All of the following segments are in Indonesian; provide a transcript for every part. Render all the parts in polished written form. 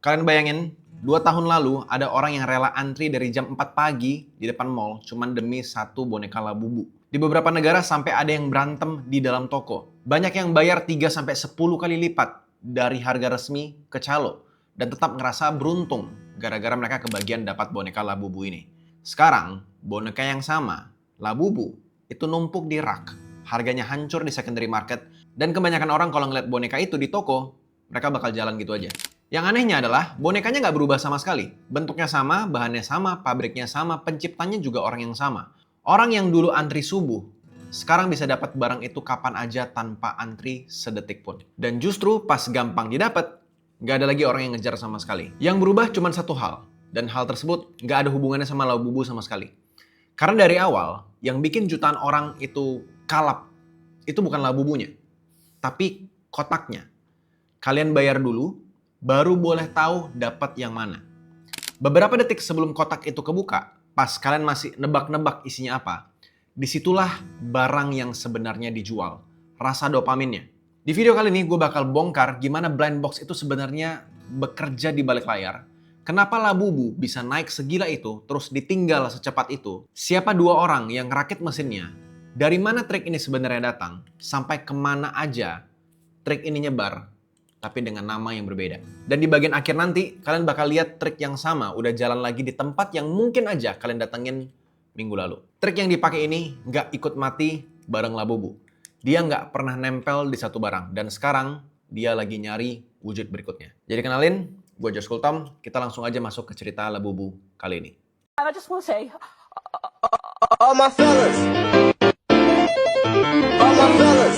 Kalian bayangin, 2 tahun lalu ada orang yang rela antri dari jam 4 pagi di depan mall cuman demi satu boneka Labubu. Di beberapa negara sampai ada yang berantem di dalam toko. Banyak yang bayar 3-10 kali lipat dari harga resmi ke calo dan tetap ngerasa beruntung gara-gara mereka kebagian dapat boneka Labubu ini. Sekarang, boneka yang sama, Labubu, itu numpuk di rak. Harganya hancur di secondary market dan kebanyakan orang kalau ngeliat boneka itu di toko, mereka bakal jalan gitu aja. Yang anehnya adalah bonekanya nggak berubah sama sekali. Bentuknya sama, bahannya sama, pabriknya sama, penciptanya juga orang yang sama. Orang yang dulu antri subuh, sekarang bisa dapat barang itu kapan aja tanpa antri sedetik pun. Dan justru pas gampang didapat, nggak ada lagi orang yang ngejar sama sekali. Yang berubah cuma satu hal, dan hal tersebut nggak ada hubungannya sama Labubu sama sekali. Karena dari awal, yang bikin jutaan orang itu kalap, itu bukan Labubunya, tapi kotaknya. Kalian bayar dulu, baru boleh tahu dapat yang mana. Beberapa detik sebelum kotak itu kebuka, pas kalian masih nebak-nebak isinya apa, disitulah barang yang sebenarnya dijual. Rasa dopaminnya. Di video kali ini gue bakal bongkar gimana blind box itu sebenarnya bekerja di balik layar. Kenapa Labubu bisa naik segila itu, terus ditinggal secepat itu? Siapa dua orang yang ngerakit mesinnya? Dari mana trik ini sebenarnya datang? Sampai kemana aja trik ini nyebar? Tapi dengan nama yang berbeda. Dan di bagian akhir nanti, kalian bakal lihat trik yang sama udah jalan lagi di tempat yang mungkin aja kalian datengin minggu lalu. Trik yang dipakai ini nggak ikut mati bareng Labubu. Dia nggak pernah nempel di satu barang. Dan sekarang, dia lagi nyari wujud berikutnya. Jadi kenalin, gue Josh Kultom. Kita langsung aja masuk ke cerita Labubu kali ini. I just want to say, All my fellas. All my fellas.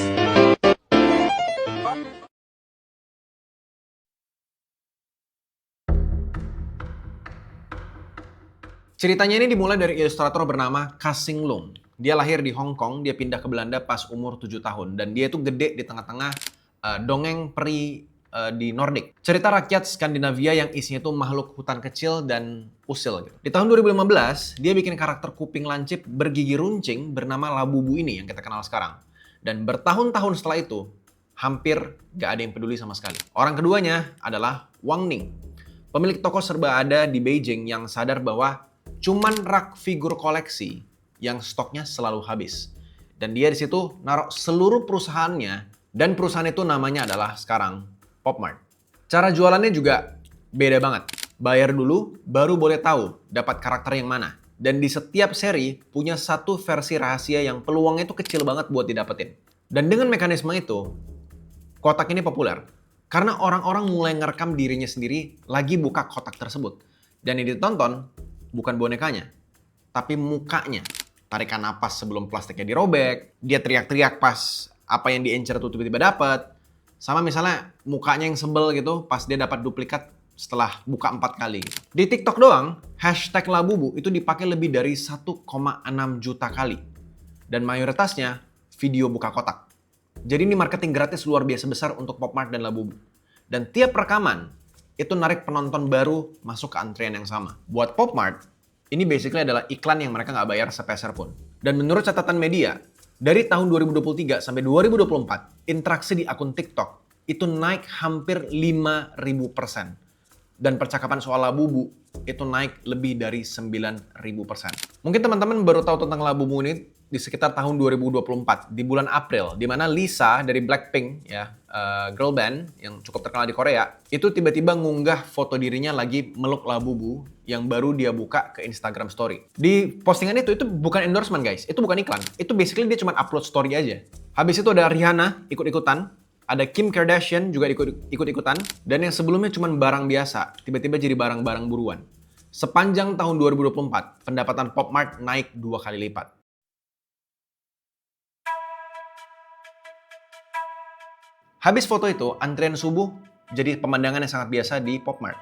Ceritanya ini dimulai dari ilustrator bernama Ka-Sing Lung. Dia lahir di Hong Kong, dia pindah ke Belanda pas umur 7 tahun. Dan dia itu gede di tengah-tengah dongeng peri di Nordik. Cerita rakyat Skandinavia yang isinya itu makhluk hutan kecil dan usil. Gitu. Di tahun 2015, dia bikin karakter kuping lancip bergigi runcing bernama Labubu ini yang kita kenal sekarang. Dan bertahun-tahun setelah itu, hampir gak ada yang peduli sama sekali. Orang keduanya adalah Wang Ning. Pemilik toko serba ada di Beijing yang sadar bahwa cuman rak figur koleksi yang stoknya selalu habis. Dan dia di situ naruh seluruh perusahaannya dan perusahaan itu namanya adalah sekarang PopMart. Cara jualannya juga beda banget. Bayar dulu baru boleh tahu dapat karakter yang mana. Dan di setiap seri punya satu versi rahasia yang peluangnya itu kecil banget buat didapetin. Dan dengan mekanisme itu, kotak ini populer. Karena orang-orang mulai ngerekam dirinya sendiri lagi buka kotak tersebut. Dan yang ditonton bukan bonekanya, tapi mukanya. Tarikan napas sebelum plastiknya dirobek, dia teriak-teriak pas apa yang diencer tuh tiba-tiba dapat. Sama misalnya mukanya yang sebel gitu pas dia dapat duplikat setelah buka 4 kali. Gitu. Di TikTok doang, hashtag Labubu itu dipakai lebih dari 1,6 juta kali. Dan mayoritasnya video buka kotak. Jadi ini marketing gratis luar biasa besar untuk PopMart dan Labubu. Dan tiap rekaman itu narik penonton baru masuk ke antrian yang sama. Buat PopMart, ini basically adalah iklan yang mereka nggak bayar sepeser pun. Dan menurut catatan media, dari tahun 2023 sampai 2024, interaksi di akun TikTok itu naik hampir 5.000%. Dan percakapan soal Labubu itu naik lebih dari 9.000%. Mungkin teman-teman baru tahu tentang Labubu ini di sekitar tahun 2024, di bulan April, di mana Lisa dari Blackpink, ya, girl band yang cukup terkenal di Korea, itu tiba-tiba ngunggah foto dirinya lagi meluk Labubu yang baru dia buka ke Instagram Story. Di postingan itu bukan endorsement guys, itu bukan iklan. Itu basically dia cuma upload story aja. Habis itu ada Rihanna ikut-ikutan, ada Kim Kardashian juga ikut-ikutan, dan yang sebelumnya cuma barang biasa, tiba-tiba jadi barang-barang buruan. Sepanjang tahun 2024, pendapatan PopMart naik 2 kali lipat. Habis foto itu, antrian subuh jadi pemandangan yang sangat biasa di PopMart.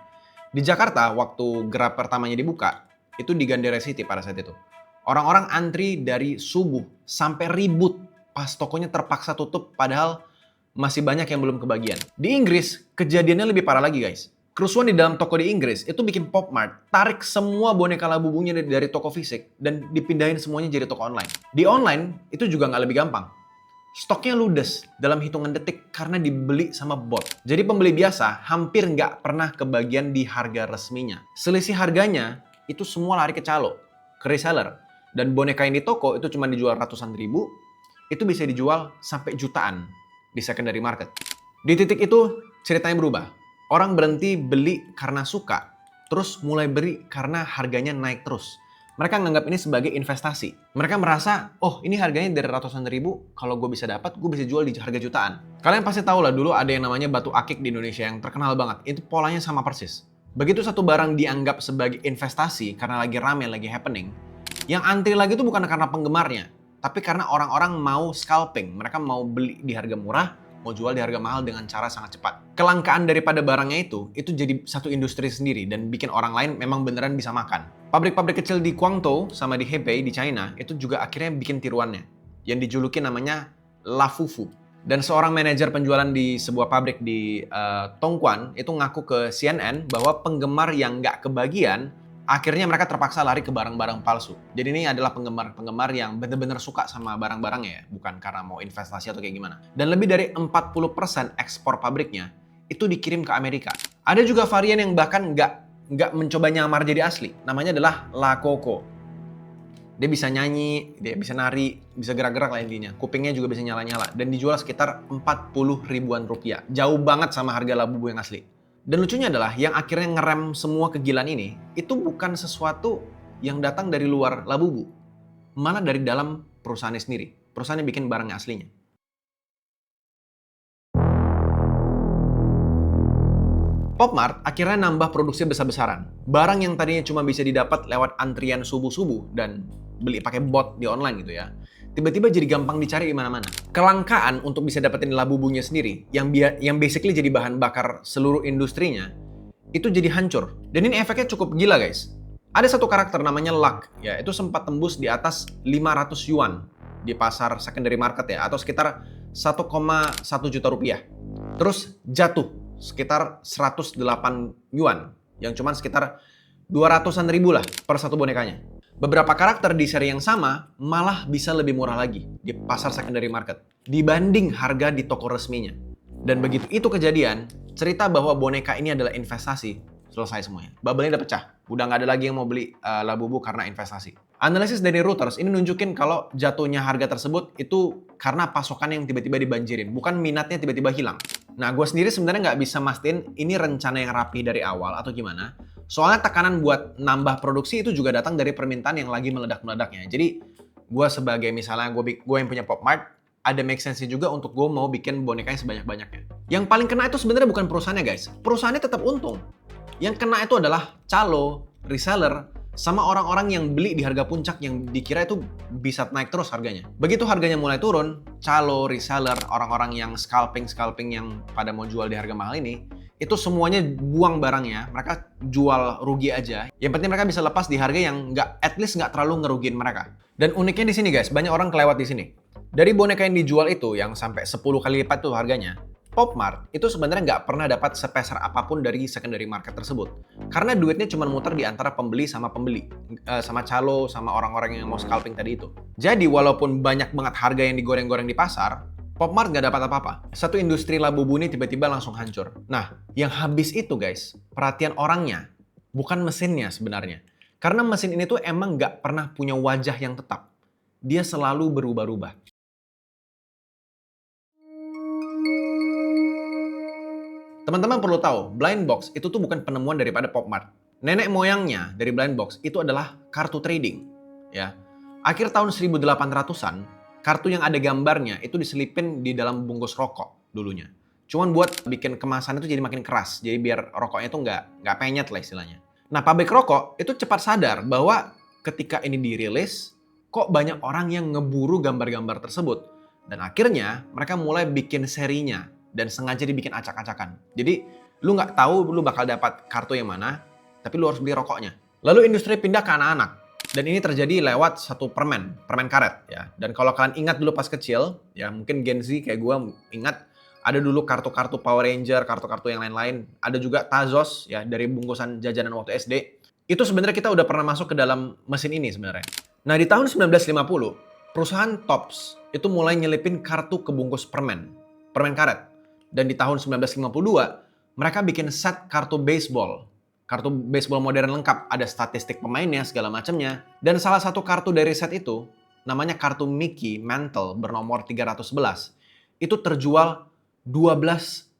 Di Jakarta, waktu gerai pertamanya dibuka, itu di Gandera City pada saat itu. Orang-orang antri dari subuh sampai ribut pas tokonya terpaksa tutup padahal masih banyak yang belum kebagian. Di Inggris, kejadiannya lebih parah lagi guys. Kerusuhan di dalam toko di Inggris itu bikin PopMart tarik semua boneka Labubunya dari toko fisik dan dipindahin semuanya jadi toko online. Di online, itu juga nggak lebih gampang. Stoknya ludes dalam hitungan detik karena dibeli sama bot. Jadi pembeli biasa hampir nggak pernah kebagian di harga resminya. Selisih harganya itu semua lari ke calo, ke reseller. Dan boneka yang di toko itu cuma dijual ratusan ribu, itu bisa dijual sampai jutaan di secondary market. Di titik itu ceritanya berubah. Orang berhenti beli karena suka, terus mulai beli karena harganya naik terus. Mereka menganggap ini sebagai investasi. Mereka merasa, oh ini harganya dari ratusan ribu, kalau gue bisa dapat, gue bisa jual di harga jutaan. Kalian pasti tahu lah dulu ada yang namanya batu akik di Indonesia yang terkenal banget. Itu polanya sama persis. Begitu satu barang dianggap sebagai investasi karena lagi rame, lagi happening, yang antri lagi itu bukan karena penggemarnya, tapi karena orang-orang mau scalping. Mereka mau beli di harga murah, mau jual di harga mahal dengan cara sangat cepat. Kelangkaan daripada barangnya itu jadi satu industri sendiri dan bikin orang lain memang beneran bisa makan. Pabrik-pabrik kecil di Guangzhou sama di Hebei di China itu juga akhirnya bikin tiruannya yang dijuluki namanya Lafufu. Dan seorang manajer penjualan di sebuah pabrik di Tongquan itu ngaku ke CNN bahwa penggemar yang nggak kebagian akhirnya mereka terpaksa lari ke barang-barang palsu. Jadi ini adalah penggemar-penggemar yang benar-benar suka sama barang-barangnya ya, bukan karena mau investasi atau kayak gimana. Dan lebih dari 40% ekspor pabriknya itu dikirim ke Amerika. Ada juga varian yang bahkan nggak mencoba nyamar jadi asli. Namanya adalah La Coco. Dia bisa nyanyi, dia bisa nari, bisa gerak-gerak lah intinya. Kupingnya juga bisa nyala-nyala. Dan dijual sekitar 40 ribuan rupiah. Jauh banget sama harga Labubu yang asli. Dan lucunya adalah yang akhirnya ngerem semua kegilaan ini, itu bukan sesuatu yang datang dari luar Labubu. Malah dari dalam perusahaannya sendiri. Perusahaan yang bikin barangnya aslinya. Popmart akhirnya nambah produksi besar-besaran. Barang yang tadinya cuma bisa didapat lewat antrian subuh-subuh dan beli pakai bot di online gitu ya. Tiba-tiba jadi gampang dicari di mana-mana. Kelangkaan untuk bisa dapetin Labubunya sendiri, yang basically jadi bahan bakar seluruh industrinya, itu jadi hancur. Dan ini efeknya cukup gila guys. Ada satu karakter namanya Luck, ya itu sempat tembus di atas 500 yuan di pasar secondary market ya, atau sekitar 1,1 juta rupiah. Terus jatuh sekitar 108 yuan, yang cuman sekitar 200-an ribu lah per satu bonekanya. Beberapa karakter di seri yang sama malah bisa lebih murah lagi di pasar secondary market dibanding harga di toko resminya. Dan begitu itu kejadian, cerita bahwa boneka ini adalah investasi selesai semuanya. Bubble-nya udah pecah. Udah nggak ada lagi yang mau beli Labubu karena investasi. Analisis dari Reuters ini nunjukin kalau jatuhnya harga tersebut itu karena pasokan yang tiba-tiba dibanjirin, bukan minatnya tiba-tiba hilang. Nah, gue sendiri sebenarnya nggak bisa mastiin ini rencana yang rapi dari awal atau gimana. Soalnya tekanan buat nambah produksi itu juga datang dari permintaan yang lagi meledak-meledaknya. Jadi gue sebagai misalnya gue yang punya Popmart, ada make sense juga untuk gue mau bikin bonekanya sebanyak-banyaknya. Yang paling kena itu sebenarnya bukan perusahaannya guys. Perusahaannya tetap untung. Yang kena itu adalah calo, reseller, sama orang-orang yang beli di harga puncak yang dikira itu bisa naik terus harganya. Begitu harganya mulai turun, calo, reseller, orang-orang yang scalping yang pada mau jual di harga mahal ini, itu semuanya buang barangnya, mereka jual rugi aja. Yang penting mereka bisa lepas di harga yang at least nggak terlalu ngerugiin mereka. Dan uniknya di sini guys, banyak orang kelewat di sini. Dari boneka yang dijual itu, yang sampai 10 kali lipat tuh harganya, Popmart itu sebenarnya nggak pernah dapat sepeser apapun dari secondary market tersebut. Karena duitnya cuma muter di antara pembeli, sama calo, sama orang-orang yang mau scalping tadi itu. Jadi walaupun banyak banget harga yang digoreng-goreng di pasar, Popmart nggak dapat apa-apa. Satu industri Labubu ini tiba-tiba langsung hancur. Nah, yang habis itu guys, perhatian orangnya, bukan mesinnya sebenarnya. Karena mesin ini tuh emang nggak pernah punya wajah yang tetap. Dia selalu berubah-ubah. Teman-teman perlu tahu, blind box itu tuh bukan penemuan daripada Popmart. Nenek moyangnya dari blind box itu adalah kartu trading. Ya. Akhir tahun 1800-an, kartu yang ada gambarnya itu diselipin di dalam bungkus rokok dulunya. Cuman buat bikin kemasan itu jadi makin keras. Jadi biar rokoknya itu nggak penyet lah istilahnya. Nah, pabrik rokok itu cepat sadar bahwa ketika ini dirilis, kok banyak orang yang ngeburu gambar-gambar tersebut. Dan akhirnya mereka mulai bikin serinya dan sengaja dibikin acak-acakan. Jadi lu nggak tahu lu bakal dapat kartu yang mana, tapi lu harus beli rokoknya. Lalu industri pindah ke anak-anak. Dan ini terjadi lewat satu permen karet ya. Dan kalau kalian ingat dulu pas kecil, ya mungkin Gen Z kayak gue ingat, ada dulu kartu-kartu Power Ranger, kartu-kartu yang lain-lain. Ada juga Tazos ya dari bungkusan jajanan waktu SD. Itu sebenarnya kita udah pernah masuk ke dalam mesin ini sebenarnya. Nah di tahun 1950, Perusahaan Topps itu mulai nyelipin kartu ke bungkus permen karet. Dan di tahun 1952, mereka bikin set kartu baseball. Kartu baseball modern lengkap, ada statistik pemainnya, segala macamnya. Dan salah satu kartu dari set itu, namanya kartu Mickey Mantle bernomor 311. Itu terjual 12,6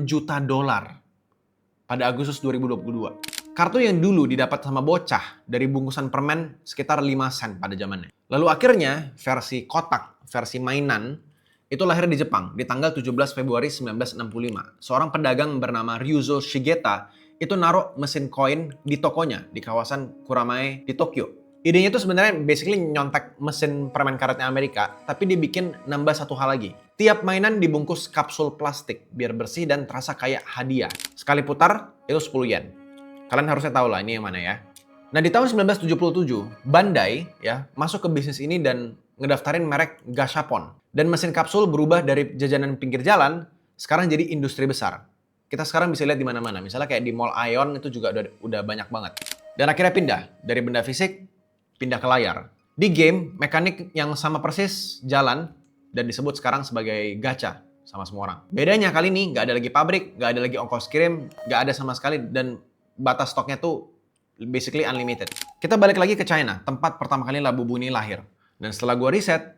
juta dolar pada Agustus 2022. Kartu yang dulu didapat sama bocah dari bungkusan permen sekitar 5 sen pada zamannya. Lalu akhirnya versi kotak, versi mainan, itu lahir di Jepang di tanggal 17 Februari 1965. Seorang pedagang bernama Ryuzo Shigeta itu naruh mesin koin di tokonya di kawasan Kuramae di Tokyo. Idenya itu sebenarnya basically nyontek mesin permen karetnya Amerika, tapi dibikin nambah satu hal lagi. Tiap mainan dibungkus kapsul plastik biar bersih dan terasa kayak hadiah. Sekali putar itu 10 yen. Kalian harusnya tahu lah ini yang mana ya. Nah di tahun 1977, Bandai ya masuk ke bisnis ini dan ngedaftarin merek Gashapon. Dan mesin kapsul berubah dari jajanan pinggir jalan, sekarang jadi industri besar. Kita sekarang bisa lihat di mana-mana. Misalnya kayak di Mall Aeon itu juga udah banyak banget. Dan akhirnya pindah dari benda fisik, pindah ke layar. Di game, mekanik yang sama persis jalan dan disebut sekarang sebagai gacha sama semua orang. Bedanya kali ini nggak ada lagi pabrik, nggak ada lagi ongkos kirim, nggak ada sama sekali dan batas stoknya tuh basically unlimited. Kita balik lagi ke China, tempat pertama kali Labubu ini lahir. Dan setelah gue riset,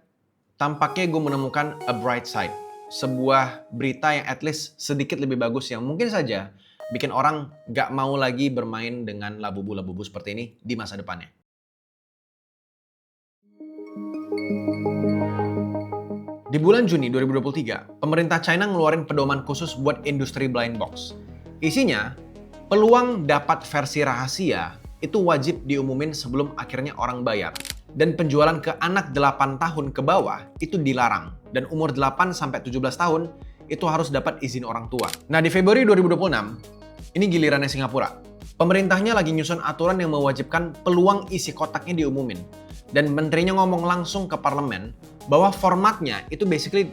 tampaknya gue menemukan a bright side. Sebuah berita yang at least sedikit lebih bagus yang mungkin saja bikin orang nggak mau lagi bermain dengan labubu-labubu seperti ini di masa depannya. Di bulan Juni 2023, pemerintah China ngeluarin pedoman khusus buat industri blind box. Isinya, peluang dapat versi rahasia itu wajib diumumin sebelum akhirnya orang bayar. Dan penjualan ke anak 8 tahun ke bawah itu dilarang. Dan umur 8 sampai 17 tahun itu harus dapat izin orang tua. Nah di Februari 2026, ini gilirannya Singapura. Pemerintahnya lagi nyusun aturan yang mewajibkan peluang isi kotaknya diumumin. Dan menterinya ngomong langsung ke parlemen bahwa formatnya itu basically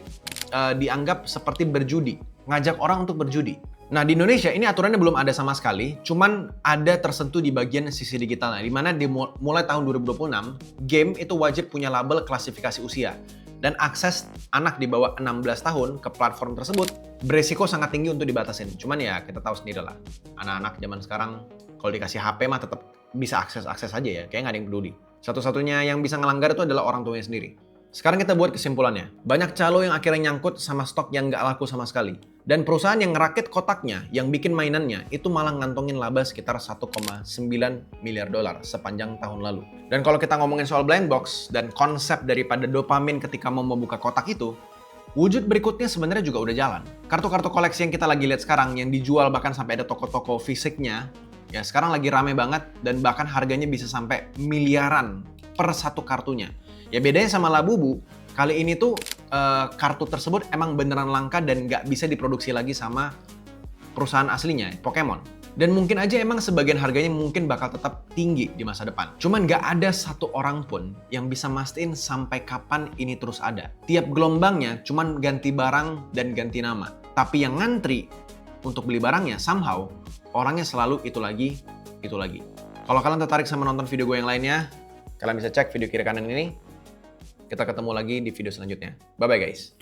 dianggap seperti berjudi. Ngajak orang untuk berjudi. Nah di Indonesia ini aturannya belum ada sama sekali, cuman ada tersentuh di bagian sisi digitalnya, di mana mulai tahun 2026, game itu wajib punya label klasifikasi usia. Dan akses anak di bawah 16 tahun ke platform tersebut beresiko sangat tinggi untuk dibatasin. Cuman ya kita tahu sendiri lah, anak-anak zaman sekarang kalau dikasih HP mah tetap bisa akses aja ya, kayak nggak ada yang peduli. Satu-satunya yang bisa ngelanggar itu adalah orang tuanya sendiri. Sekarang kita buat kesimpulannya. Banyak calo yang akhirnya nyangkut sama stok yang nggak laku sama sekali. Dan perusahaan yang ngerakit kotaknya, yang bikin mainannya, itu malah ngantongin laba sekitar 1,9 miliar dolar sepanjang tahun lalu. Dan kalau kita ngomongin soal blind box dan konsep daripada dopamin ketika mau membuka kotak itu, wujud berikutnya sebenarnya juga udah jalan. Kartu-kartu koleksi yang kita lagi lihat sekarang, yang dijual bahkan sampai ada toko-toko fisiknya, ya sekarang lagi rame banget dan bahkan harganya bisa sampai miliaran per satu kartunya. Ya bedanya sama Labubu, kali ini tuh kartu tersebut emang beneran langka dan nggak bisa diproduksi lagi sama perusahaan aslinya, Pokemon. Dan mungkin aja emang sebagian harganya mungkin bakal tetap tinggi di masa depan. Cuman nggak ada satu orang pun yang bisa mastiin sampai kapan ini terus ada. Tiap gelombangnya cuman ganti barang dan ganti nama. Tapi yang ngantri untuk beli barangnya somehow orangnya selalu itu lagi, itu lagi. Kalau kalian tertarik sama nonton video gue yang lainnya, kalian bisa cek video kiri kanan ini. Kita ketemu lagi di video selanjutnya. Bye-bye guys.